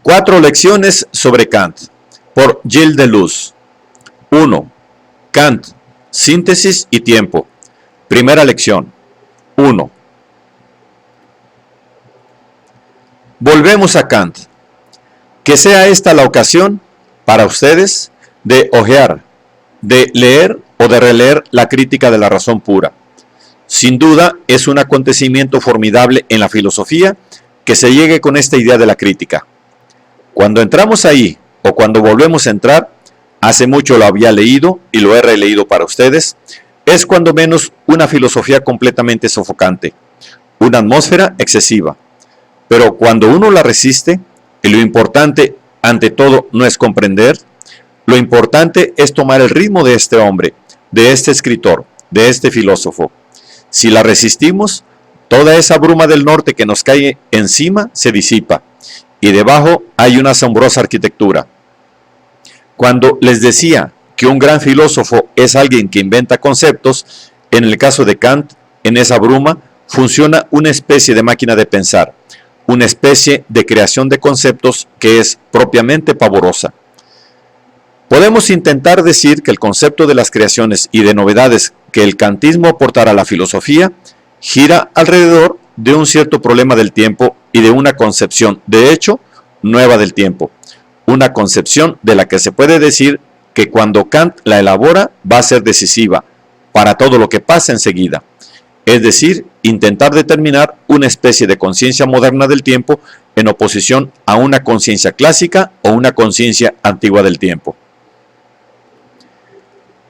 4 lecciones sobre Kant, por Gilles Deleuze. 1. Kant, síntesis y tiempo. Primera lección. 1. Volvemos a Kant. Que sea esta la ocasión para ustedes de hojear, de leer o de releer la crítica de la razón pura. Sin duda es un acontecimiento formidable en la filosofía que se llegue con esta idea de la crítica. Cuando entramos ahí o cuando volvemos a entrar, hace mucho lo había leído y lo he releído para ustedes, es cuando menos una filosofía completamente sofocante, una atmósfera excesiva. Pero cuando uno la resiste, y lo importante ante todo no es comprender, lo importante es tomar el ritmo de este hombre, de este escritor, de este filósofo. Si la resistimos, toda esa bruma del norte que nos cae encima se disipa, y debajo hay una asombrosa arquitectura. Cuando les decía que un gran filósofo es alguien que inventa conceptos, en el caso de Kant, en esa bruma, funciona una especie de máquina de pensar, una especie de creación de conceptos que es propiamente pavorosa. Podemos intentar decir que el concepto de las creaciones y de novedades que el kantismo aportará a la filosofía gira alrededor de un cierto problema del tiempo y de una concepción, de hecho, nueva del tiempo. Una concepción de la que se puede decir que cuando Kant la elabora va a ser decisiva para todo lo que pasa enseguida. Es decir, intentar determinar una especie de conciencia moderna del tiempo en oposición a una conciencia clásica o una conciencia antigua del tiempo.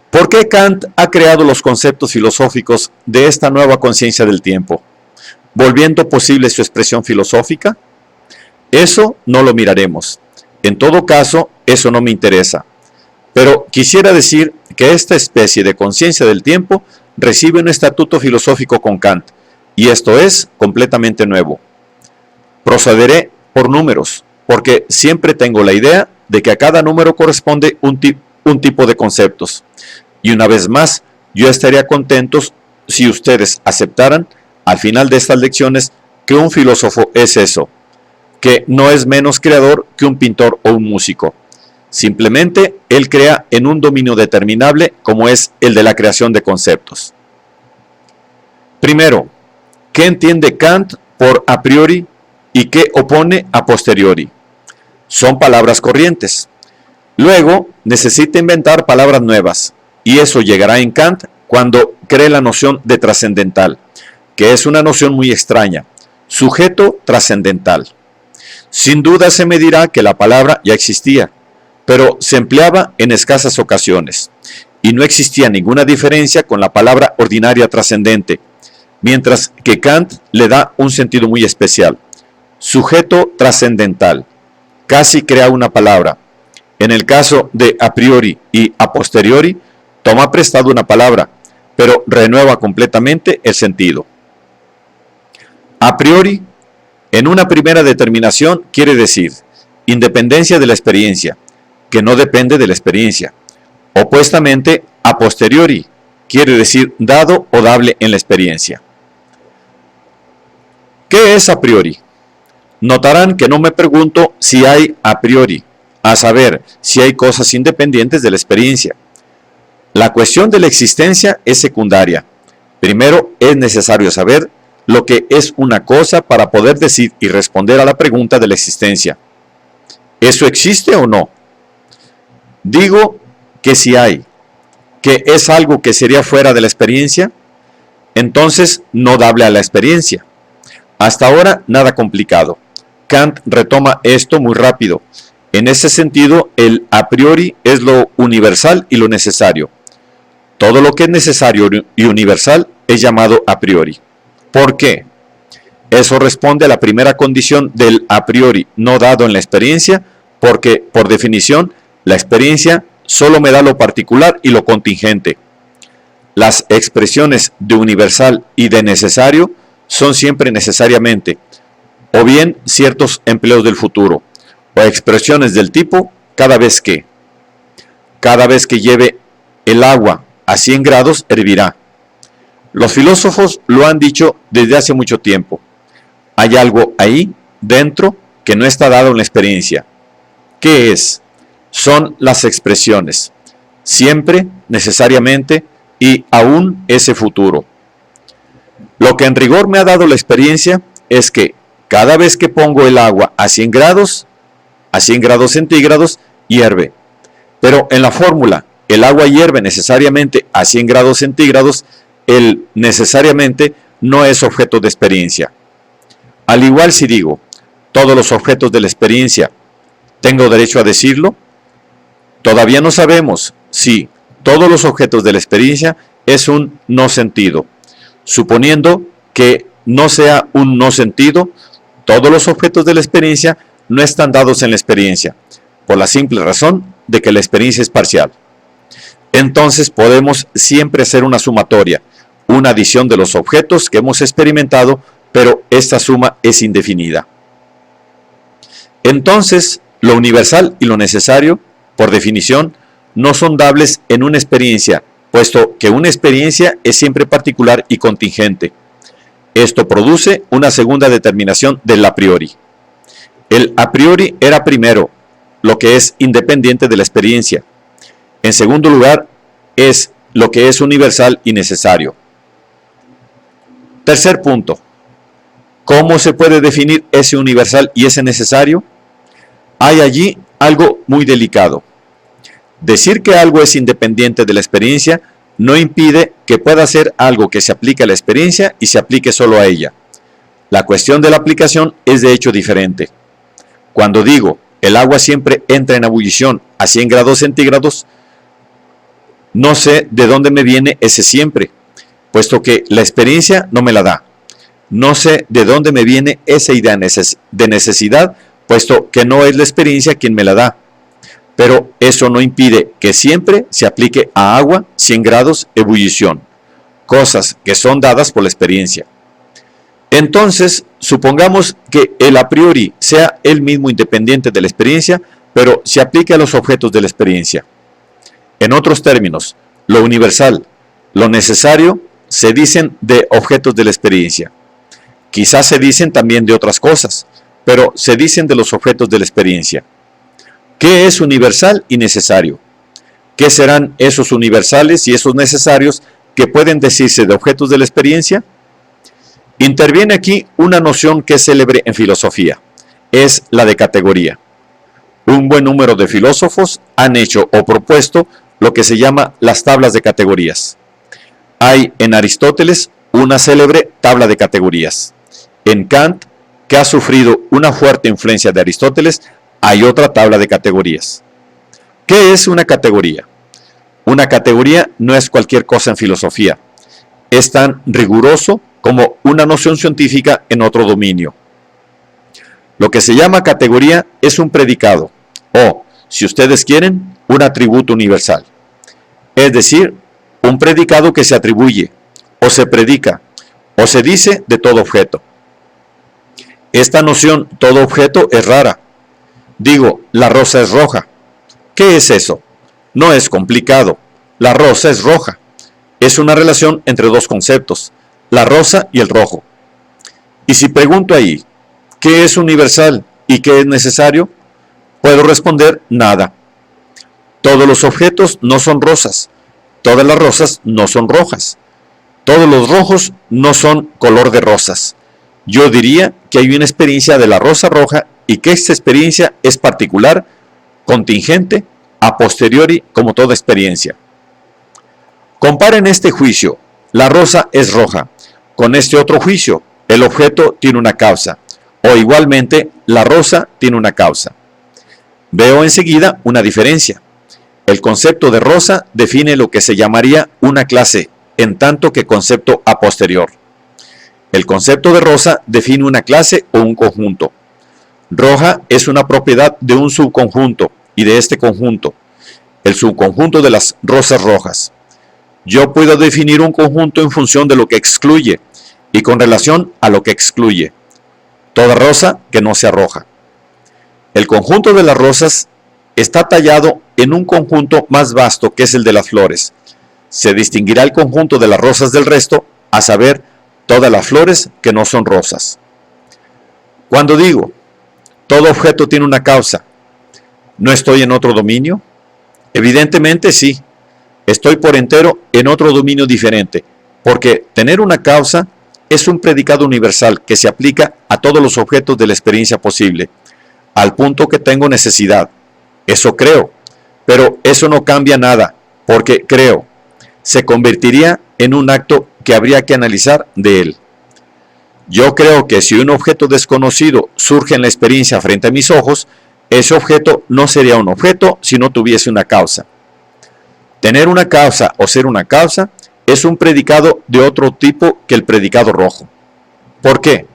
¿Por qué Kant ha creado los conceptos filosóficos de esta nueva conciencia del tiempo, volviendo posible su expresión filosófica? Eso no lo miraremos. En todo caso, eso no me interesa. Pero quisiera decir que esta especie de conciencia del tiempo recibe un estatuto filosófico con Kant, y esto es completamente nuevo. Procederé por números, porque siempre tengo la idea de que a cada número corresponde un tipo de conceptos. Y una vez más, yo estaría contento si ustedes aceptaran, al final de estas lecciones, que un filósofo es eso, que no es menos creador que un pintor o un músico. Simplemente, él crea en un dominio determinable como es el de la creación de conceptos. Primero, ¿qué entiende Kant por a priori y qué opone a posteriori? Son palabras corrientes. Luego, necesita inventar palabras nuevas, y eso llegará en Kant cuando cree la noción de trascendental, que es una noción muy extraña, sujeto trascendental. Sin duda se me dirá que la palabra ya existía, pero se empleaba en escasas ocasiones, y no existía ninguna diferencia con la palabra ordinaria trascendente, mientras que Kant le da un sentido muy especial. Sujeto trascendental, casi crea una palabra. En el caso de a priori y a posteriori, toma prestado una palabra, pero renueva completamente el sentido. A priori, en una primera determinación, quiere decir independencia de la experiencia, que no depende de la experiencia. Opuestamente, a posteriori, quiere decir dado o dable en la experiencia. ¿Qué es a priori? Notarán que no me pregunto si hay a priori, a saber, si hay cosas independientes de la experiencia. La cuestión de la existencia es secundaria. Primero es necesario saber lo que es una cosa para poder decir y responder a la pregunta de la existencia. ¿Eso existe o no? Digo que si hay, que es algo que sería fuera de la experiencia, entonces no dable a la experiencia. Hasta ahora nada complicado. Kant retoma esto muy rápido. En ese sentido, el a priori es lo universal y lo necesario. Todo lo que es necesario y universal es llamado a priori. ¿Por qué? Eso responde a la primera condición del a priori no dado en la experiencia, porque, por definición, la experiencia solo me da lo particular y lo contingente. Las expresiones de universal y de necesario son siempre necesariamente, o bien ciertos empleos del futuro, o expresiones del tipo cada vez que lleve el agua a 100 grados hervirá. Los filósofos lo han dicho desde hace mucho tiempo. Hay algo ahí, dentro, que no está dado en la experiencia. ¿Qué es? Son las expresiones. Siempre, necesariamente y aún ese futuro. Lo que en rigor me ha dado la experiencia es que cada vez que pongo el agua a 100 grados centígrados, hierve. Pero en la fórmula, el agua hierve necesariamente a 100 grados centígrados, el necesariamente no es objeto de experiencia. Al igual si digo, todos los objetos de la experiencia, ¿tengo derecho a decirlo? Todavía no sabemos si todos los objetos de la experiencia es un no sentido. Suponiendo que no sea un no sentido, todos los objetos de la experiencia no están dados en la experiencia, por la simple razón de que la experiencia es parcial. Entonces podemos siempre hacer una sumatoria, una adición de los objetos que hemos experimentado, pero esta suma es indefinida. Entonces, lo universal y lo necesario, por definición, no son dables en una experiencia, puesto que una experiencia es siempre particular y contingente. Esto produce una segunda determinación del a priori. El a priori era primero, lo que es independiente de la experiencia. En segundo lugar, es lo que es universal y necesario. Tercer punto. ¿Cómo se puede definir ese universal y ese necesario? Hay allí algo muy delicado. Decir que algo es independiente de la experiencia no impide que pueda ser algo que se aplique a la experiencia y se aplique solo a ella. La cuestión de la aplicación es de hecho diferente. Cuando digo el agua siempre entra en ebullición a 100 grados centígrados, no sé de dónde me viene ese siempre, puesto que la experiencia no me la da. No sé de dónde me viene esa idea de necesidad, puesto que no es la experiencia quien me la da. Pero eso no impide que siempre se aplique a agua 100 grados ebullición, cosas que son dadas por la experiencia. Entonces, supongamos que el a priori sea él mismo independiente de la experiencia, pero se aplique a los objetos de la experiencia. En otros términos, lo universal, lo necesario, se dicen de objetos de la experiencia. Quizás se dicen también de otras cosas, pero se dicen de los objetos de la experiencia. ¿Qué es universal y necesario? ¿Qué serán esos universales y esos necesarios que pueden decirse de objetos de la experiencia? Interviene aquí una noción que es célebre en filosofía, es la de categoría. Un buen número de filósofos han hecho o propuesto lo que se llama las tablas de categorías. Hay en Aristóteles una célebre tabla de categorías. En Kant, que ha sufrido una fuerte influencia de Aristóteles, hay otra tabla de categorías. ¿Qué es una categoría? Una categoría no es cualquier cosa en filosofía. Es tan riguroso como una noción científica en otro dominio. Lo que se llama categoría es un predicado, o, si ustedes quieren, un atributo universal. Es decir, un predicado que se atribuye, o se predica, o se dice de todo objeto. Esta noción, todo objeto, es rara. Digo, la rosa es roja. ¿Qué es eso? No es complicado. La rosa es roja. Es una relación entre dos conceptos, la rosa y el rojo. Y si pregunto ahí, ¿qué es universal y qué es necesario? Puedo responder nada. Todos los objetos no son rosas. Todas las rosas no son rojas. Todos los rojos no son color de rosas. Yo diría que hay una experiencia de la rosa roja y que esta experiencia es particular, contingente, a posteriori como toda experiencia. Comparen este juicio, la rosa es roja, con este otro juicio, el objeto tiene una causa, o igualmente la rosa tiene una causa. Veo enseguida una diferencia. El concepto de rosa define lo que se llamaría una clase, en tanto que concepto a posterior. El concepto de rosa define una clase o un conjunto. Roja es una propiedad de un subconjunto y de este conjunto, el subconjunto de las rosas rojas. Yo puedo definir un conjunto en función de lo que excluye y con relación a lo que excluye. Toda rosa que no sea roja. El conjunto de las rosas está tallado en un conjunto más vasto que es el de las flores. Se distinguirá el conjunto de las rosas del resto, a saber, todas las flores que no son rosas. Cuando digo, todo objeto tiene una causa. ¿No estoy en otro dominio? Evidentemente sí. Estoy por entero en otro dominio diferente, porque tener una causa es un predicado universal que se aplica a todos los objetos de la experiencia posible, al punto que tengo necesidad. Eso creo, pero eso no cambia nada, porque creo. Se convertiría en un acto que habría que analizar de él. Yo creo que si un objeto desconocido surge en la experiencia frente a mis ojos, ese objeto no sería un objeto si no tuviese una causa. Tener una causa o ser una causa es un predicado de otro tipo que el predicado rojo. ¿Por qué?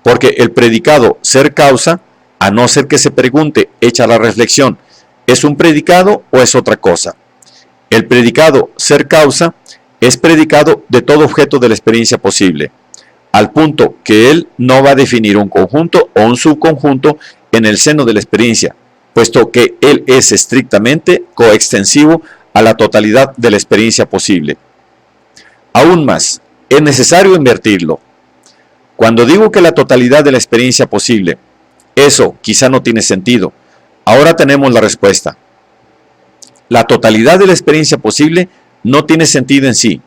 Porque el predicado ser causa, a no ser que se pregunte, hecha la reflexión, ¿es un predicado o es otra cosa? El predicado ser causa es predicado de todo objeto de la experiencia posible, al punto que él no va a definir un conjunto o un subconjunto en el seno de la experiencia, puesto que él es estrictamente coextensivo a la totalidad de la experiencia posible. Aún más, es necesario invertirlo. Cuando digo que la totalidad de la experiencia posible, eso quizá no tiene sentido. Ahora tenemos la respuesta. La totalidad de la experiencia posible no tiene sentido en sí,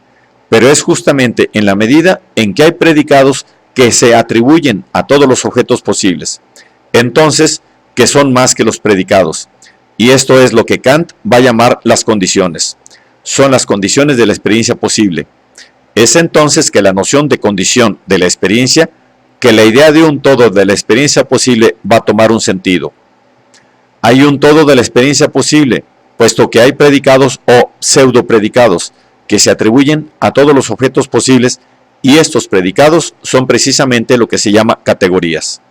pero es justamente en la medida en que hay predicados que se atribuyen a todos los objetos posibles. Entonces, que son más que los predicados. Y esto es lo que Kant va a llamar las condiciones. Son las condiciones de la experiencia posible. Es entonces que la noción de condición de la experiencia, que la idea de un todo de la experiencia posible va a tomar un sentido. Hay un todo de la experiencia posible, puesto que hay predicados o pseudopredicados que se atribuyen a todos los objetos posibles, y estos predicados son precisamente lo que se llama categorías.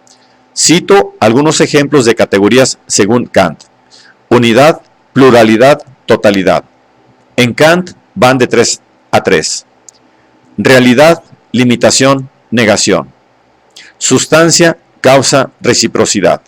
Cito algunos ejemplos de categorías según Kant. Unidad, pluralidad, totalidad. En Kant van de 3 a 3. Realidad, limitación, negación. Sustancia, causa, reciprocidad.